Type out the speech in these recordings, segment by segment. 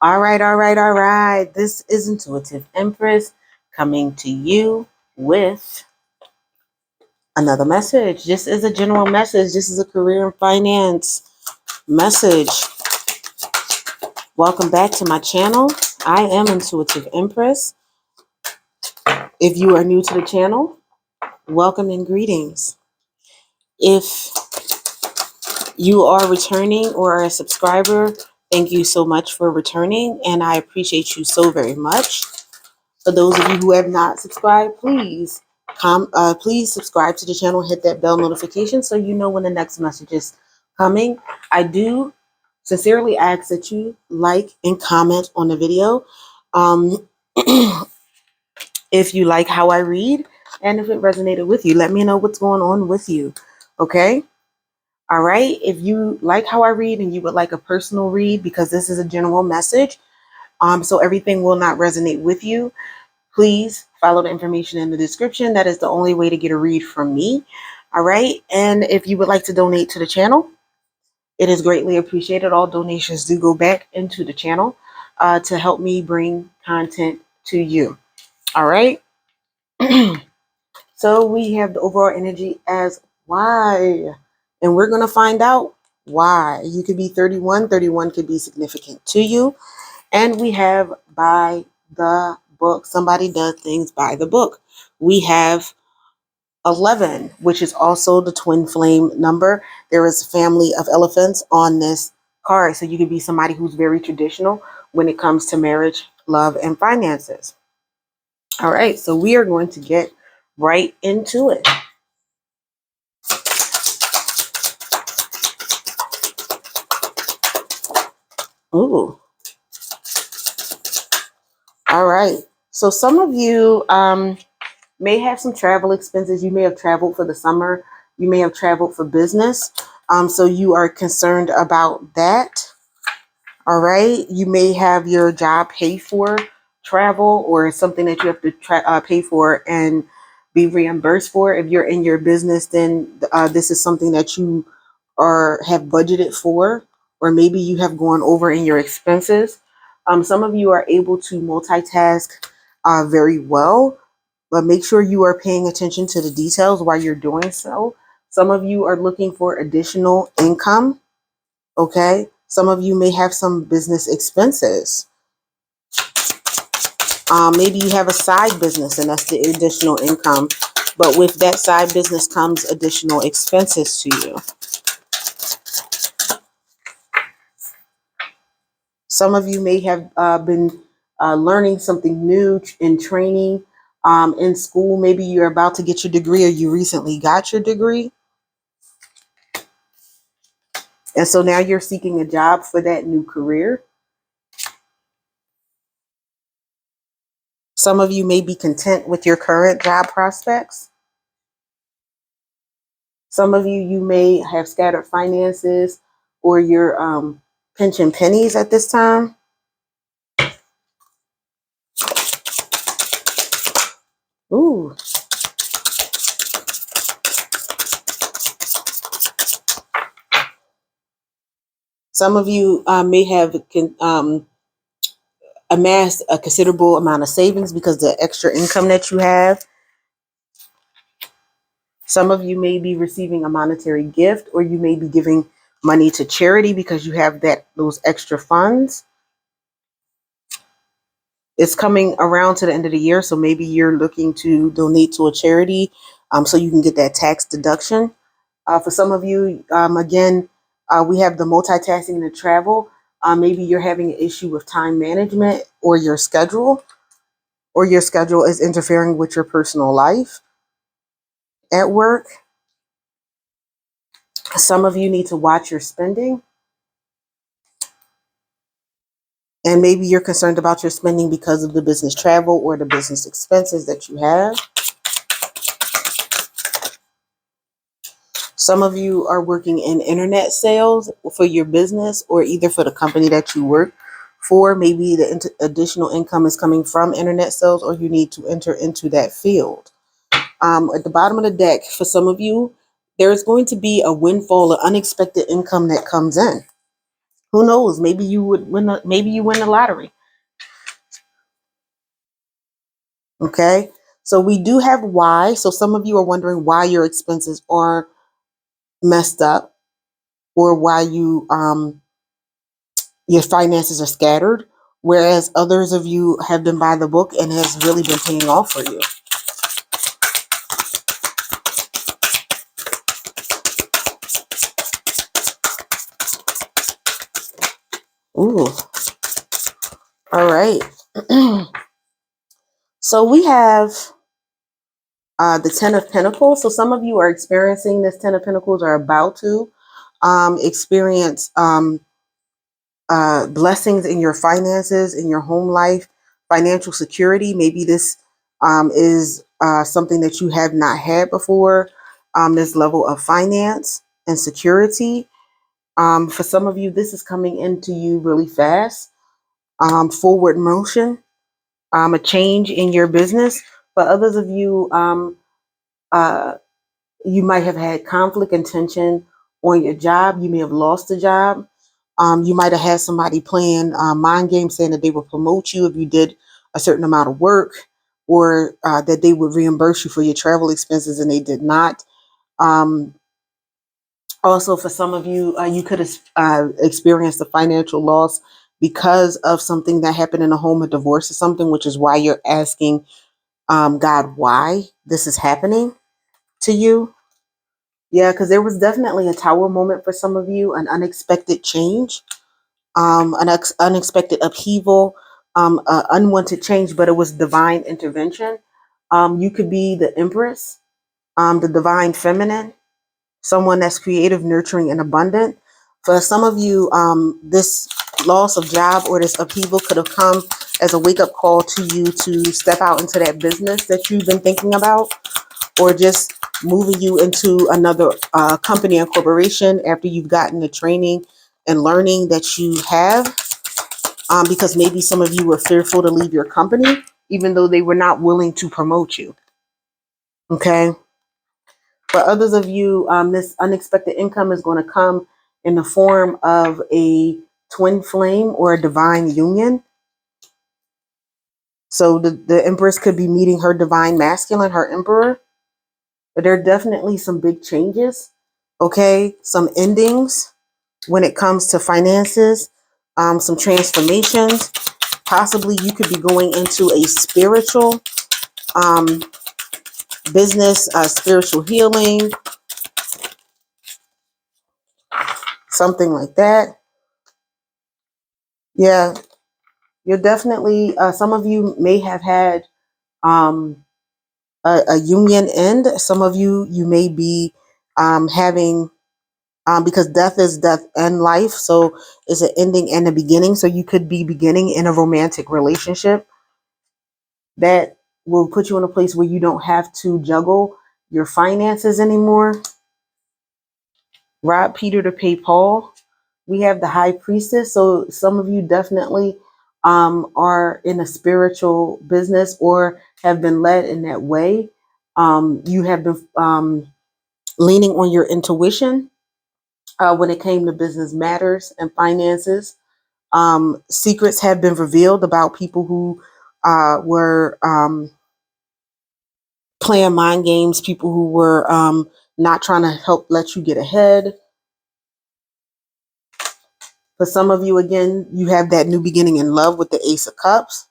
All right. This is Intuitive Empress coming to you with another message. This is a general message. This is a career and finance message. Welcome back to my channel. I am Intuitive Empress. If you are new to the channel, welcome and greetings. If you are returning or are a subscriber, thank you so much for returning, and I appreciate you so very much. For those of you who have not subscribed, please subscribe to the channel, hit that bell notification so you know when the next message is coming. I do sincerely ask that you like and comment on the video if you like how I read and if it resonated with you. Let me know what's going on with you, okay? All right, if you like how I read and you would like a personal read, because this is a general message, so everything will not resonate with you, please follow the information in the description. That is the only way to get a read from me. All right, and if you would like to donate to the channel, it is greatly appreciated. All donations do go back into the channel to help me bring content to you. All right, so we have the overall energy as why, and we're going to find out why. You could be 31. 31 could be significant to you. And we have by the book. Somebody does things by the book. We have 11, which is also the twin flame number. There is a family of elephants on this card. So you could be somebody who's very traditional when it comes to marriage, love, and finances. All right, so we are going to get right into it. Ooh. All right. So some of you may have some travel expenses. You may have traveled for the summer. You may have traveled for business. So you are concerned about that. All right. You may have your job pay for travel, or something that you have to pay for and be reimbursed for. If you're in your business, then this is something that you have budgeted for, or maybe you have gone over in your expenses. Some of you are able to multitask very well, but make sure you are paying attention to the details while you're doing so. Some of you are looking for additional income. Okay. Some of you may have some business expenses. Maybe you have a side business and that's the additional income. But with that side business comes additional expenses to you. Some of you may have been learning something new in training in school. Maybe you're about to get your degree, or you recently got your degree. And so now you're seeking a job for that new career. Some of you may be content with your current job prospects. Some of you may have scattered finances or your pinching pennies at this time. Ooh. Some of you may have amassed a considerable amount of savings because of the extra income that you have. Some of you may be receiving a monetary gift, or you may be giving money to charity because you have those extra funds. It's coming around to the end of the year, so maybe you're looking to donate to a charity so you can get that tax deduction. For some of you, again, we have the multitasking and the travel. Maybe you're having an issue with time management or your schedule is interfering with your personal life at work. Some of you need to watch your spending. And maybe you're concerned about your spending because of the business travel or the business expenses that you have. Some of you are working in internet sales for your business, or either for the company that you work for. Maybe the additional income is coming from internet sales, or you need to enter into that field. At the bottom of the deck, for some of you, there's going to be a windfall, an unexpected income that comes in. Who knows? Maybe you would win. Maybe you win the lottery. Okay. So we do have why. So some of you are wondering why your expenses are messed up, or why your finances are scattered, whereas others of you have been by the book and has really been paying off for you. Ooh. All right. So we have the Ten of Pentacles. So some of you are experiencing this Ten of Pentacles, or about to experience blessings in your finances, in your home life, financial security. Maybe this is something that you have not had before, this level of finance and security. For some of you, this is coming into you really fast. Forward motion, a change in your business. For others of you, uh, you might have had conflict and tension on your job. You may have lost a job. You might have had somebody playing mind games, saying that they would promote you if you did a certain amount of work, or that they would reimburse you for your travel expenses, and they did not. Also, for some of you, you could have experienced a financial loss because of something that happened in a home, a divorce or something, which is why you're asking God why this is happening to you. Yeah, because there was definitely a tower moment for some of you, an unexpected change, unexpected upheaval, unwanted change, but it was divine intervention. You could be the Empress, the divine feminine, someone that's creative, nurturing, and abundant. For some of you, this loss of job or this upheaval could have come as a wake-up call to you to step out into that business that you've been thinking about, or just moving you into another company and corporation after you've gotten the training and learning that you have, because maybe some of you were fearful to leave your company, even though they were not willing to promote you. Okay. For others of you, this unexpected income is going to come in the form of a twin flame or a divine union. So the Empress could be meeting her divine masculine, her emperor. But there are definitely some big changes. Okay. Some endings when it comes to finances, some transformations. Possibly you could be going into a spiritual business, spiritual healing, something like that. Yeah, you're definitely, some of you may have had um, a union end. Some of you, you may be having, because death is death and life. So it's an ending and a beginning. So you could be beginning in a romantic relationship that will put you in a place where you don't have to juggle your finances anymore. Rob Peter to pay Paul. We have the high priestess. So some of you definitely are in a spiritual business or have been led in that way. You have been leaning on your intuition when it came to business matters and finances. Secrets have been revealed about people who were playing mind games, people who were not trying to help let you get ahead. For some of you, again, you have that new beginning in love with the Ace of Cups.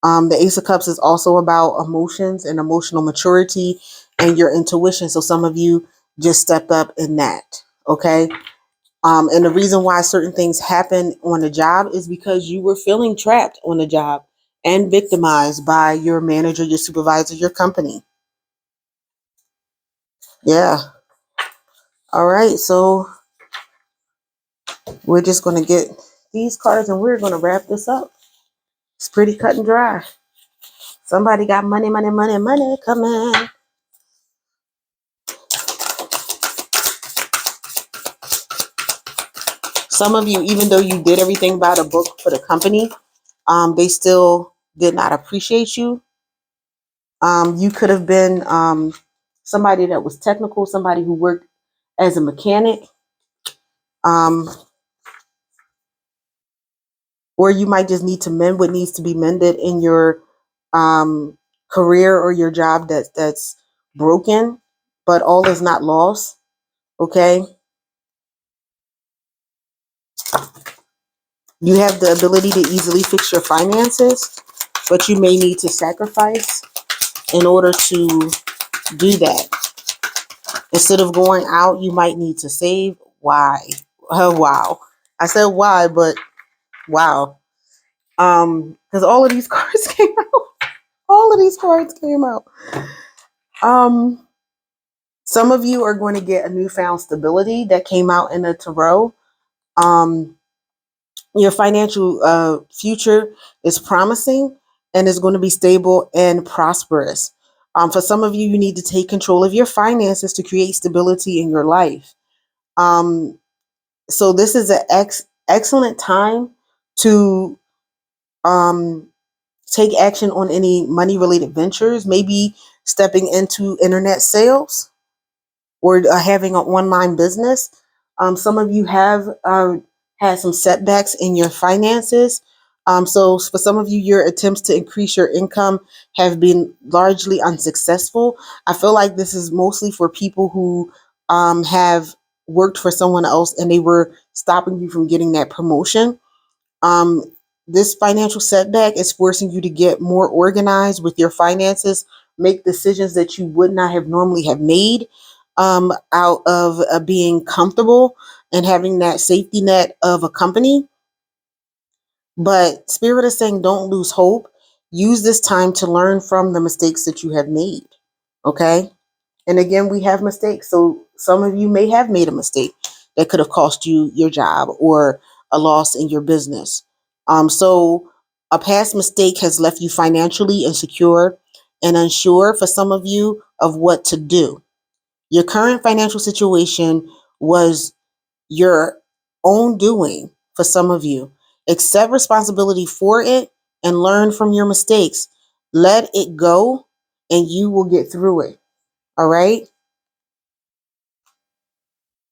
The Ace of Cups is also about emotions and emotional maturity and your intuition. So some of you just stepped up in that. Okay. And the reason why certain things happen on the job is because you were feeling trapped on the job and victimized by your manager, your supervisor, your company. Yeah. All right. So we're just going to get these cards and we're going to wrap this up. It's pretty cut and dry. Somebody got money, money, money, money coming. Some of you, even though you did everything by the book for the company, they still did not appreciate you. You could have been somebody that was technical, somebody who worked as a mechanic. or you might just need to mend what needs to be mended in your career or your job that's broken, but all is not lost. Okay. You have the ability to easily fix your finances, but you may need to sacrifice in order to do that. Instead of going out, you might need to save. Why? Wow. I said why, but wow. Because all of these cards came out. All of these cards came out. Some of you are going to get a newfound stability that came out in the tarot. Your financial future is promising and is going to be stable and prosperous. For some of you, you need to take control of your finances to create stability in your life. So this is an excellent time to um, take action on any money related ventures, maybe stepping into internet sales or having an online business. Some of you have had some setbacks in your finances. So for some of you, your attempts to increase your income have been largely unsuccessful. I feel like this is mostly for people who have worked for someone else and they were stopping you from getting that promotion. Um, this financial setback is forcing you to get more organized with your finances, make decisions that you would not have normally have made out of being comfortable and having that safety net of a company. But Spirit is saying don't lose hope. Use this time to learn from the mistakes that you have made. Okay? And again, we have mistakes. So some of you may have made a mistake that could have cost you your job or a loss in your business. So a past mistake has left you financially insecure and unsure for some of you of what to do. Your current financial situation was your own doing for some of you. Accept responsibility for it and learn from your mistakes. Let it go and you will get through it. All right?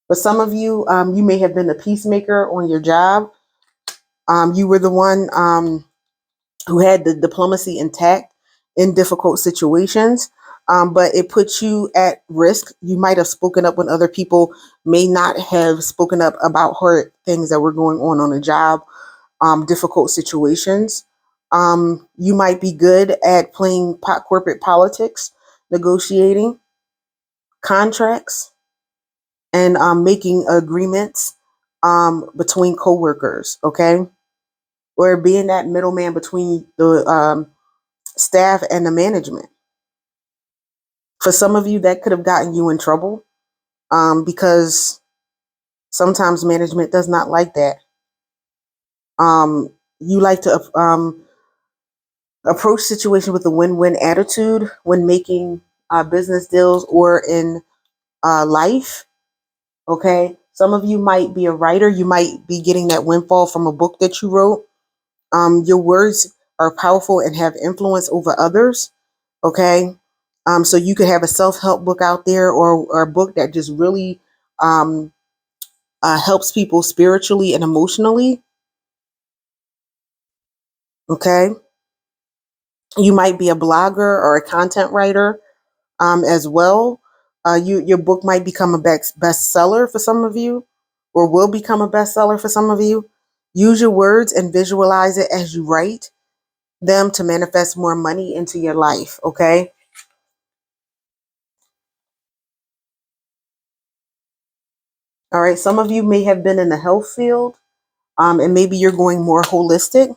For some of you, you may have been the peacemaker on your job. You were the one who had the diplomacy intact in difficult situations, but it puts you at risk. You might have spoken up when other people may not have spoken up about hard things that were going on the job, difficult situations. You might be good at playing corporate politics, negotiating contracts, and making agreements between coworkers, okay? Or being that middleman between the staff and the management. For some of you, that could have gotten you in trouble because sometimes management does not like that. You like to approach situations with a win-win attitude when making business deals or in life. Okay, some of you might be a writer. You might be getting that windfall from a book that you wrote. Your words are powerful and have influence over others. Okay, so you could have a self-help book out there, or a book that just really um, helps people spiritually and emotionally. Okay, you might be a blogger or a content writer as well. Your book might become a bestseller for some of you, or will become a bestseller for some of you. Use your words and visualize it as you write them to manifest more money into your life. Okay. All right. Some of you may have been in the health field, and maybe you're going more holistic.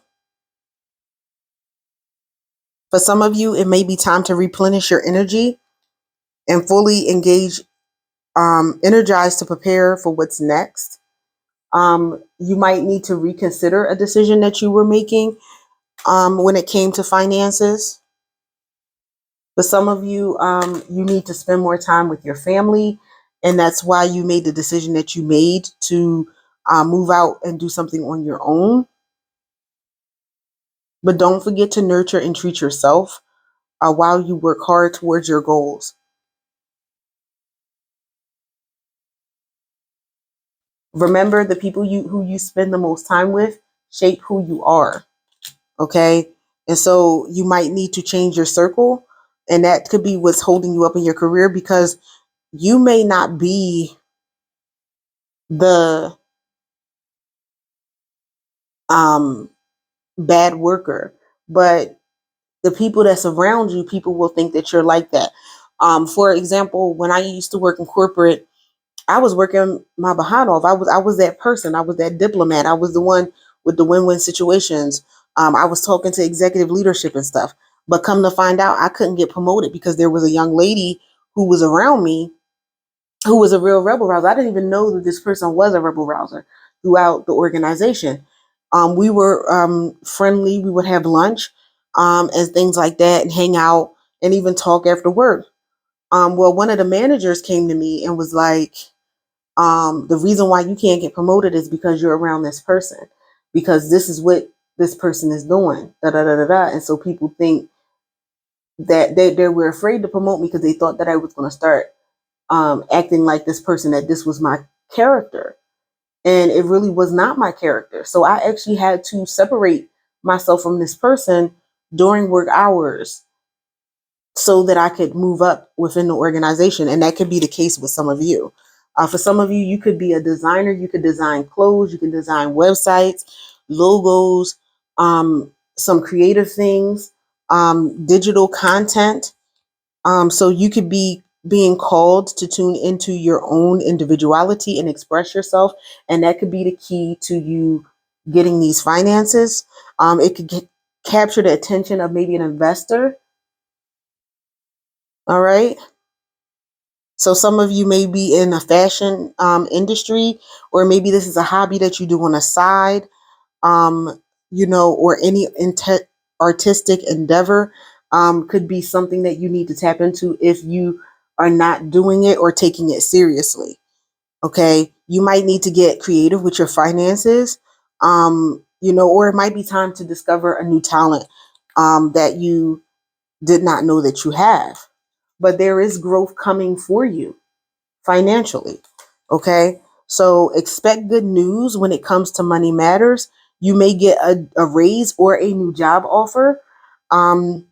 For some of you, it may be time to replenish your energy and fully engage, energized to prepare for what's next. You might need to reconsider a decision that you were making when it came to finances. For some of you, you need to spend more time with your family, and that's why you made the decision that you made to move out and do something on your own. But don't forget to nurture and treat yourself while you work hard towards your goals. Remember, the people who you spend the most time with shape who you are. Okay. And so you might need to change your circle. And that could be what's holding you up in your career, because you may not be the bad worker, but the people that surround you, people will think that you're like that. For example, when I used to work in corporate, I was working my behind off. I was that person. I was that diplomat. I was the one with the win-win situations. I was talking to executive leadership and stuff. But come to find out, I couldn't get promoted because there was a young lady who was around me who was a real rebel rouser. I didn't even know that this person was a rebel rouser throughout the organization. We were friendly. We would have lunch and things like that, and hang out and even talk after work. Well, one of the managers came to me and was like, the reason why you can't get promoted is because you're around this person, because this is what this person is doing. Da, da, da, da, da. And so people think that they were afraid to promote me because they thought that I was going to start acting like this person, that this was my character. And it really was not my character. So I actually had to separate myself from this person during work hours so that I could move up within the organization. And that could be the case with some of you. For some of you, you could be a designer. You could design clothes. You can design websites, logos, some creative things, digital content. So you could be being called to tune into your own individuality and express yourself. And that could be the key to you getting these finances. It could capture the attention of maybe an investor. All right. So some of you may be in a fashion industry, or maybe this is a hobby that you do on the side, or any artistic endeavor could be something that you need to tap into if you are not doing it or taking it seriously. Okay. You might need to get creative with your finances, or it might be time to discover a new talent that you did not know that you have. But there is growth coming for you financially. Okay. So expect good news when it comes to money matters. You may get a raise or a new job offer. Um,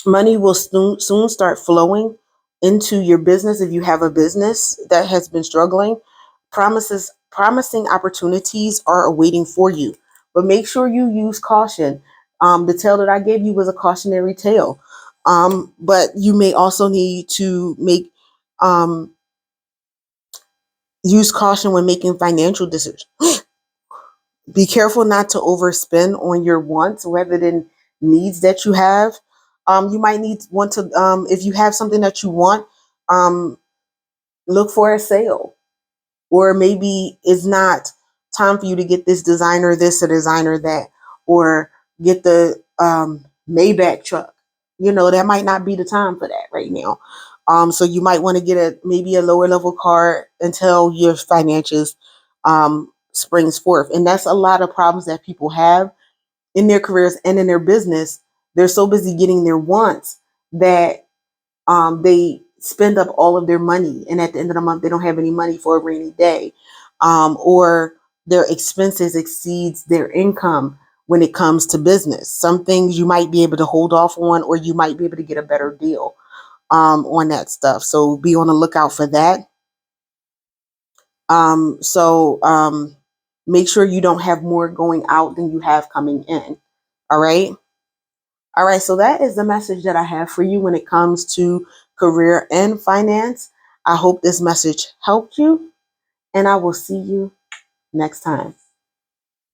Money will soon start flowing into your business if you have a business that has been struggling. Promising opportunities are awaiting for you, but make sure you use caution. The tale that I gave you was a cautionary tale, but you may also need to make use caution when making financial decisions. Be careful not to overspend on your wants rather than needs that you have. You might want to, if you have something that you want, um, look for a sale, or maybe it's not time for you to get this designer this or designer that, or get the Maybach truck. That might not be the time for that right now. So you might want to get maybe a lower level car until your finances springs forth. And that's a lot of problems that people have in their careers and in their business. They're so busy getting their wants that they spend up all of their money, and at the end of the month, they don't have any money for a rainy day, or their expenses exceeds their income when it comes to business. Some things you might be able to hold off on, or you might be able to get a better deal on that stuff. So be on the lookout for that. Make sure you don't have more going out than you have coming in. All right. All right. So that is the message that I have for you when it comes to career and finance. I hope this message helped you, and I will see you next time.